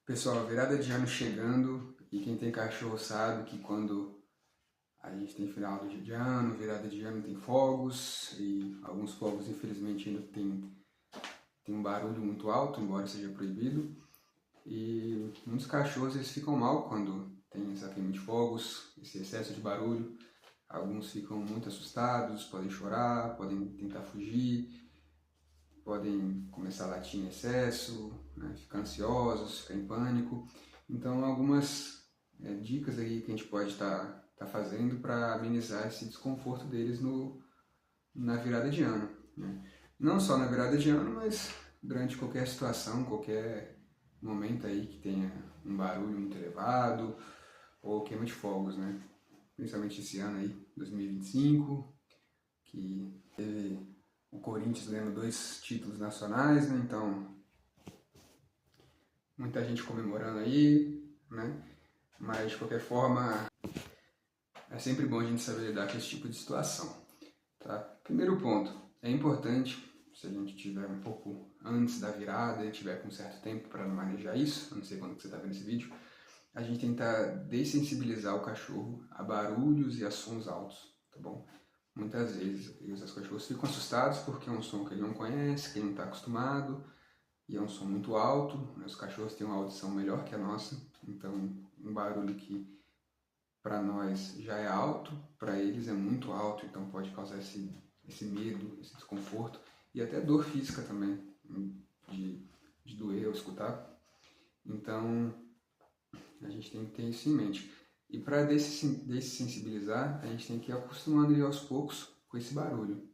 Pessoal, virada de ano chegando e quem tem cachorro sabe que quando a gente tem final de ano, virada de ano tem fogos e alguns fogos infelizmente ainda tem um barulho muito alto, embora seja proibido. E muitos cachorros eles ficam mal quando tem essa queima de fogos, esse excesso de barulho. Alguns ficam muito assustados, podem chorar, podem tentar fugir, podem começar a latir em excesso, né, ficar ansiosos, ficar em pânico. Então, algumas dicas aí que a gente pode estar fazendo para amenizar esse desconforto deles na virada de ano. Né? Não só na virada de ano, mas durante qualquer situação, qualquer momento aí que tenha um barulho muito elevado ou queima de fogos, né? Principalmente esse ano aí, 2025, que teve o Corinthians ganhando 2 títulos nacionais, né? Então, muita gente comemorando aí, né? Mas, de qualquer forma, é sempre bom a gente saber lidar com esse tipo de situação, tá? Primeiro ponto, é importante, se a gente tiver um pouco antes da virada e tiver com certo tempo para manejar isso, eu não sei quando que você está vendo esse vídeo, a gente tentar dessensibilizar o cachorro a barulhos e a sons altos, tá bom? Muitas vezes os cachorros ficam assustados porque é um som que ele não conhece, que ele não está acostumado, e é um som muito alto. Os cachorros têm uma audição melhor que a nossa, então um barulho que para nós já é alto, para eles é muito alto, então pode causar esse medo, esse desconforto e até dor física também, de doer ao escutar. Então a gente tem que ter isso em mente. E para dessensibilizar, a gente tem que ir acostumando ele aos poucos com esse barulho.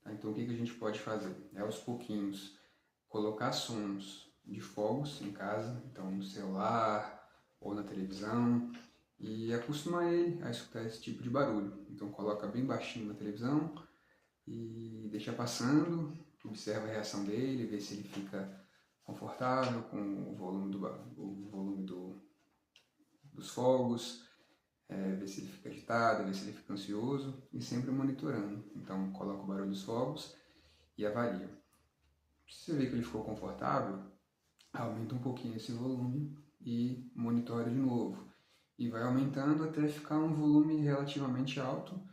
Tá? Então o que a gente pode fazer? É aos pouquinhos colocar sons de fogos em casa, então no celular ou na televisão, e acostumar ele a escutar esse tipo de barulho. Então coloca bem baixinho na televisão e deixa passando, observa a reação dele, vê se ele fica confortável com o volume dos fogos, ver se ele fica agitado, ver se ele fica ansioso e sempre monitorando. Então coloca o barulho dos fogos e avalia. Se você vê que ele ficou confortável, aumenta um pouquinho esse volume e monitora de novo. E vai aumentando até ficar um volume relativamente alto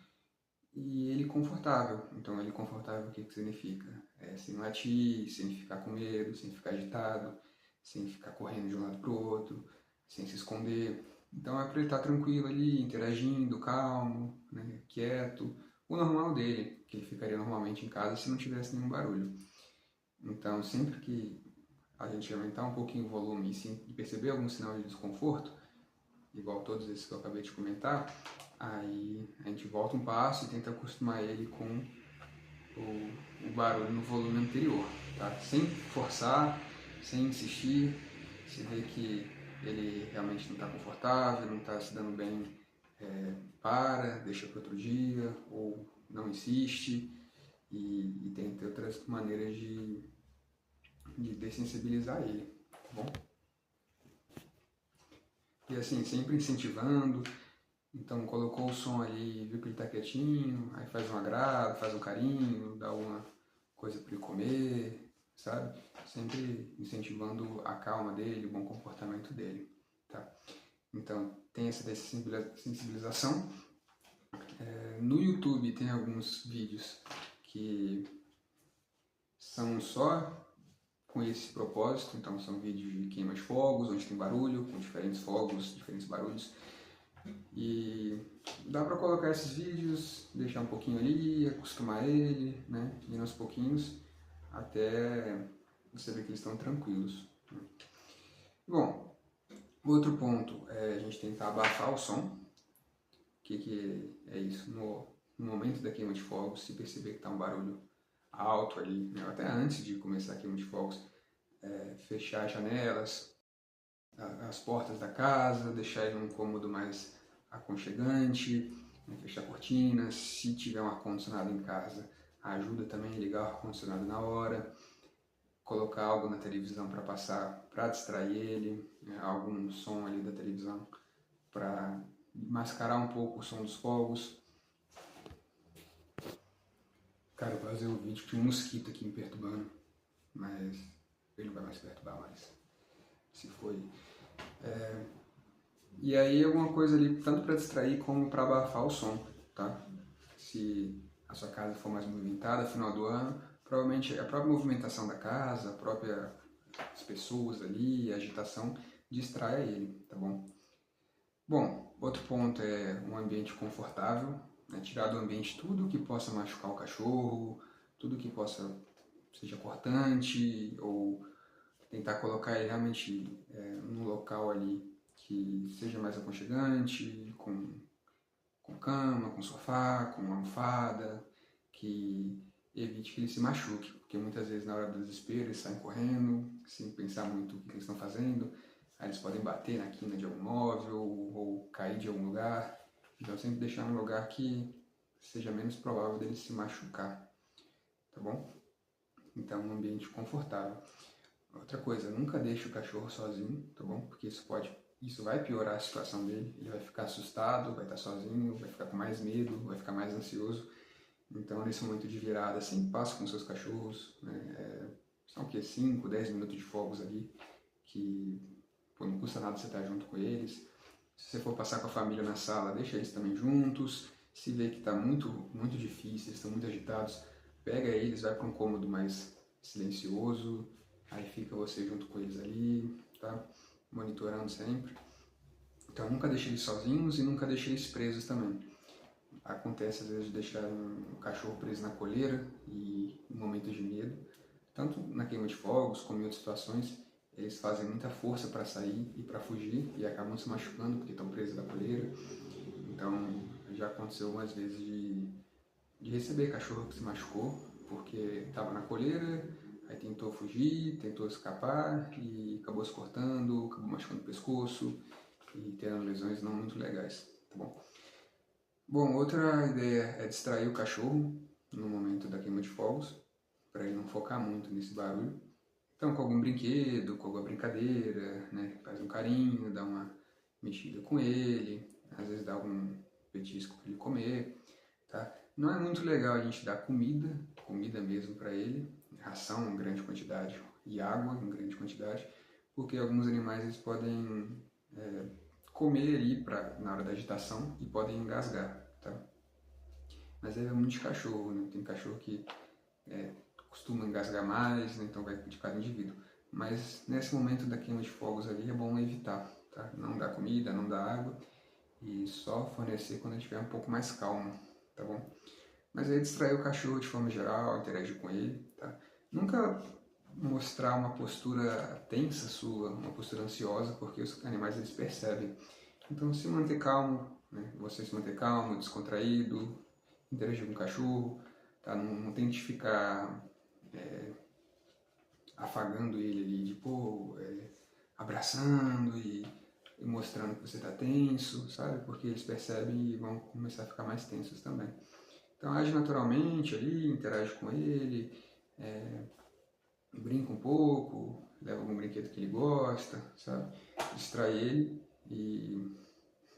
e ele confortável. Então ele confortável o que significa? Sem latir, sem ficar com medo, sem ficar agitado, sem ficar correndo de um lado para o outro, sem se esconder. Então é para ele estar tranquilo ali, interagindo, calmo, né, quieto, o normal dele, que ele ficaria normalmente em casa se não tivesse nenhum barulho. Então sempre que a gente aumentar um pouquinho o volume e perceber algum sinal de desconforto, igual todos esses que eu acabei de comentar, aí a gente volta um passo e tenta acostumar ele com o barulho no volume anterior, tá? Sem forçar, sem insistir. Se vê que ele realmente não está confortável, não está se dando bem, deixa para outro dia, ou não insiste, e tenta outras maneiras de dessensibilizar ele, tá bom? E assim, sempre incentivando. Então colocou o som ali, viu que ele está quietinho, aí faz um agrado, faz um carinho, dá uma coisa para ele comer, sabe? Sempre incentivando a calma dele, o bom comportamento dele, tá? Então tem essa sensibilização. No YouTube tem alguns vídeos que são só com esse propósito, então são vídeos de queima de fogos, onde tem barulho, com diferentes fogos, diferentes barulhos. E dá para colocar esses vídeos, deixar um pouquinho ali, acostumar ele, né, ir aos pouquinhos, até você ver que eles estão tranquilos. Bom, outro ponto é a gente tentar abafar o som. O que é isso? No momento da queima de fogos, se perceber que está um barulho alto ali, né, até antes de começar a queima de fogos, fechar as janelas, as portas da casa, deixar ele num cômodo mais aconchegante, né, fechar cortinas. Se tiver um ar-condicionado em casa, ajuda também a ligar o ar-condicionado na hora, colocar algo na televisão para passar, para distrair ele, né, algum som ali da televisão para mascarar um pouco o som dos fogos. Cara, eu vou fazer um vídeo que tinha um mosquito aqui me perturbando, mas ele não vai mais perturbar mais. Se foi E aí alguma coisa ali, tanto para distrair como para abafar o som, tá? Se a sua casa for mais movimentada, final do ano, provavelmente a própria movimentação da casa, as pessoas ali, a agitação, distrai ele, tá bom? Bom, outro ponto é um ambiente confortável, né? Tirar do ambiente tudo que possa machucar o cachorro, tudo que seja cortante, ou tentar colocar ele realmente num local ali que seja mais aconchegante, com cama, com sofá, com almofada, que evite que ele se machuque, porque muitas vezes na hora do desespero eles saem correndo, sem pensar muito o que eles estão fazendo, aí eles podem bater na quina de algum móvel ou cair de algum lugar, então sempre deixar um lugar que seja menos provável dele se machucar, tá bom? Então um ambiente confortável. Outra coisa, nunca deixe o cachorro sozinho, tá bom? Porque isso vai piorar a situação dele, ele vai ficar assustado, vai estar sozinho, vai ficar com mais medo, vai ficar mais ansioso. Então, nesse momento de virada, sempre passe com seus cachorros, né? São o quê? 5, 10 minutos de fogos ali, que não custa nada você estar junto com eles. Se você for passar com a família na sala, deixa eles também juntos. Se vê que está muito, muito difícil, eles estão muito agitados, pega eles, vai para um cômodo mais silencioso, aí fica você junto com eles ali, tá? Monitorando sempre. Então nunca deixe eles sozinhos e nunca deixe eles presos também. Acontece às vezes de deixar um cachorro preso na coleira e em momentos de medo, tanto na queima de fogos como em outras situações, eles fazem muita força para sair e para fugir e acabam se machucando porque estão presos na coleira. Então já aconteceu algumas vezes de receber cachorro que se machucou porque estava na coleira, aí tentou fugir, tentou escapar e acabou se cortando, acabou machucando o pescoço e tendo lesões não muito legais, tá bom? Bom, outra ideia é distrair o cachorro no momento da queima de fogos, para ele não focar muito nesse barulho. Então, com algum brinquedo, com alguma brincadeira, né? Faz um carinho, dá uma mexida com ele, às vezes dá algum petisco para ele comer, tá? Não é muito legal a gente dar comida mesmo para ele, ração em grande quantidade e água em grande quantidade, porque alguns animais eles podem comer ali na hora da agitação e podem engasgar, tá? Mas é muito de cachorro, né? Tem cachorro que costuma engasgar mais, né? Então vai de cada indivíduo. Mas nesse momento da queima de fogos ali é bom evitar, tá? Não dar comida, não dar água e só fornecer quando estiver um pouco mais calmo, tá bom? Mas aí distrair o cachorro de forma geral, interagir com ele, tá? Nunca mostrar uma postura tensa sua, uma postura ansiosa, porque os animais eles percebem. Então se manter calmo, né? Você se manter calmo, descontraído, interagir com o cachorro, tá? Não tente ficar afagando ele ali, tipo, abraçando e mostrando que você está tenso, sabe? Porque eles percebem e vão começar a ficar mais tensos também. Então age naturalmente ali, interage com ele, brinca um pouco, leva algum brinquedo que ele gosta, sabe? Distrai ele e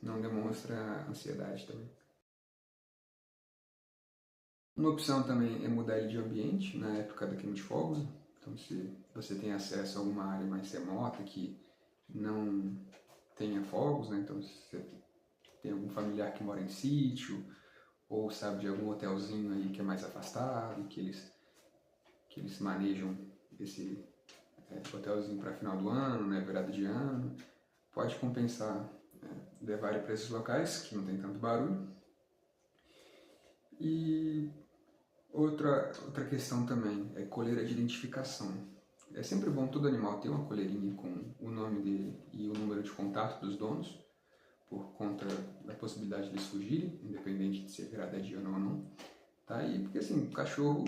não demonstra ansiedade também. Uma opção também é mudar ele de ambiente na época da queima de fogos. Então, se você tem acesso a alguma área mais remota que não tenha fogos, né? Então, se você tem algum familiar que mora em sítio ou sabe de algum hotelzinho aí que é mais afastado, que eles manejam esse hotelzinho para final do ano, né? Virada de ano, pode compensar levar ele para esses locais que não tem tanto barulho. E outra questão também é coleira de identificação. É sempre bom todo animal ter uma coleirinha com o nome dele e o número de contato dos donos, por conta da possibilidade de eles fugirem, independente de ser virada de ano ou não. Tá? E porque assim, o cachorro,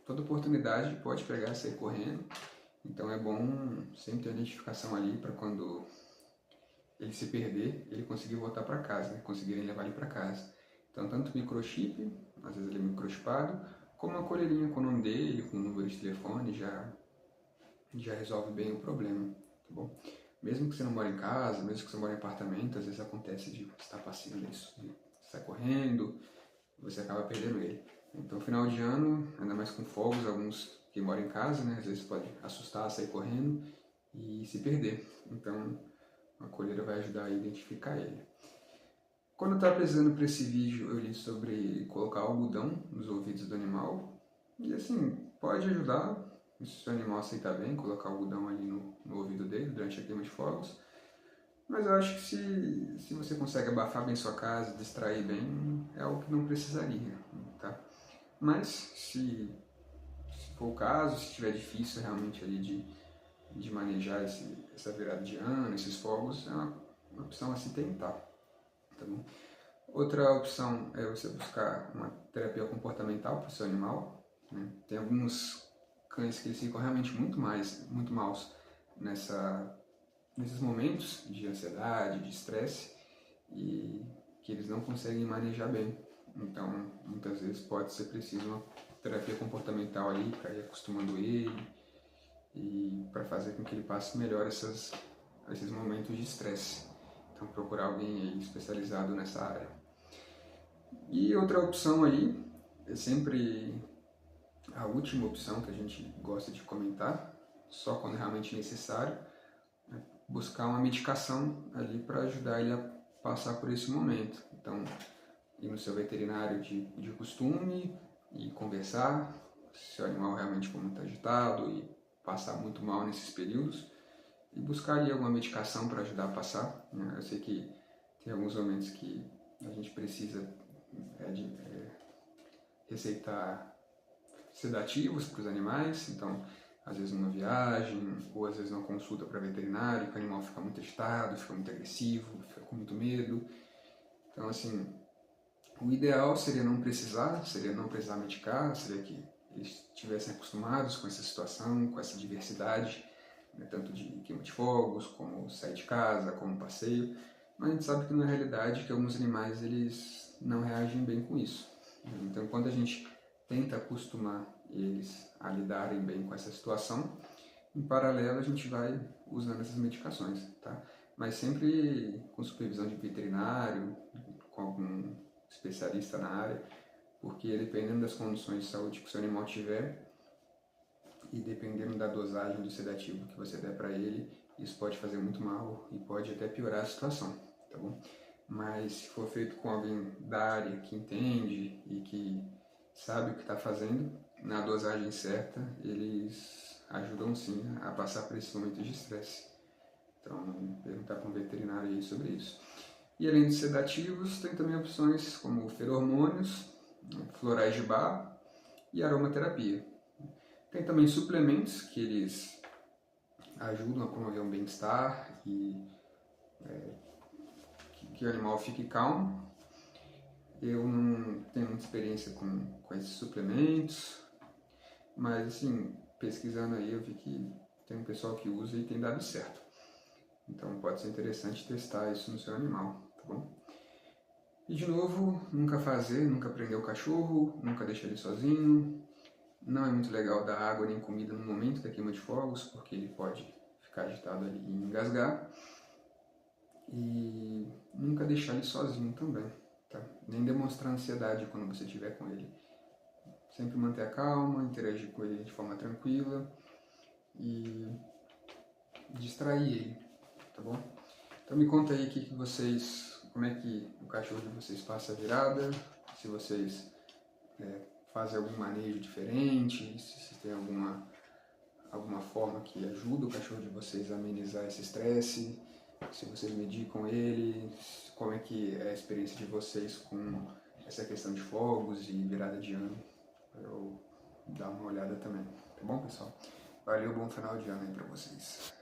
toda oportunidade pode pegar e sair correndo, então é bom sempre ter a identificação ali para quando ele se perder, ele conseguir voltar para casa, né? Conseguirem levar ele para casa. Então, tanto microchip, às vezes ele é microchipado, como uma coleirinha com o nome dele, com o número de telefone, já resolve bem o problema, tá bom? Mesmo que você não mora em casa, mesmo que você mora em apartamento, às vezes acontece de você estar passeando, você sai correndo, você acaba perdendo ele. Então, final de ano, ainda mais com fogos, alguns que moram em casa, né, às vezes pode assustar, sair correndo, e se perder. Então, a coleira vai ajudar a identificar ele. Quando eu estava pesquisando para esse vídeo, eu li sobre colocar algodão nos ouvidos do animal. E assim, pode ajudar, se o animal aceitar bem, colocar algodão ali no ouvido dele durante a queima de fogos. Mas eu acho que se você consegue abafar bem sua casa, distrair bem, é algo que não precisaria, tá? Mas se for o caso, se estiver difícil realmente ali de manejar essa virada de ano, esses fogos, é uma opção a se tentar, tá bom? Outra opção é você buscar uma terapia comportamental para o seu animal, né? Tem alguns cães que eles ficam realmente muito maus nesses momentos de ansiedade, de estresse, e que eles não conseguem manejar bem. Então, muitas vezes pode ser preciso uma terapia comportamental ali para ir acostumando ele e para fazer com que ele passe melhor esses momentos de estresse. Então, procurar alguém aí especializado nessa área. E outra opção aí, é sempre a última opção que a gente gosta de comentar, só quando realmente necessário, é buscar uma medicação ali para ajudar ele a passar por esse momento. Então, ir no seu veterinário de costume e conversar se o animal realmente for muito agitado e passar muito mal nesses períodos, e buscar ali alguma medicação para ajudar a passar, né? Eu sei que tem alguns momentos que a gente precisa receitar sedativos para os animais, então às vezes numa viagem ou às vezes numa consulta para veterinário, que o animal fica muito agitado, fica muito agressivo, fica com muito medo. Então assim, o ideal seria não precisar medicar, seria que eles estivessem acostumados com essa situação, com essa diversidade, né, tanto de queima de fogos, como sair de casa, como passeio, mas a gente sabe que na realidade que alguns animais eles não reagem bem com isso. Então quando a gente tenta acostumar eles a lidarem bem com essa situação, em paralelo a gente vai usando essas medicações, tá? Mas sempre com supervisão de veterinário, com algum especialista na área, porque dependendo das condições de saúde que o seu animal tiver e dependendo da dosagem do sedativo que você der para ele, isso pode fazer muito mal e pode até piorar a situação, tá bom? Mas se for feito com alguém da área que entende e que sabe o que está fazendo, na dosagem certa, eles ajudam sim a passar por esse momento de estresse. Então, perguntar para um veterinário aí sobre isso. E além dos sedativos, tem também opções como feromônios, florais de bar e aromaterapia. Tem também suplementos que eles ajudam a promover um bem-estar e que o animal fique calmo. Eu não tenho muita experiência com esses suplementos, mas assim, pesquisando aí eu vi que tem um pessoal que usa e tem dado certo. Então pode ser interessante testar isso no seu animal, tá bom? E de novo, nunca prender o cachorro, nunca deixar ele sozinho. Não é muito legal dar água nem comida no momento da queima de fogos, porque ele pode ficar agitado ali e engasgar. E nunca deixar ele sozinho também, tá? Nem demonstrar ansiedade quando você estiver com ele. Sempre manter a calma, interagir com ele de forma tranquila e distrair ele, tá bom? Então me conta aí como é que o cachorro de vocês passa a virada, se vocês fazem algum manejo diferente, se tem alguma forma que ajuda o cachorro de vocês a amenizar esse estresse, se vocês medicam ele, como é que é a experiência de vocês com essa questão de fogos e virada de ano, para eu dar uma olhada também, tá bom, pessoal? Valeu, bom final de ano aí pra vocês.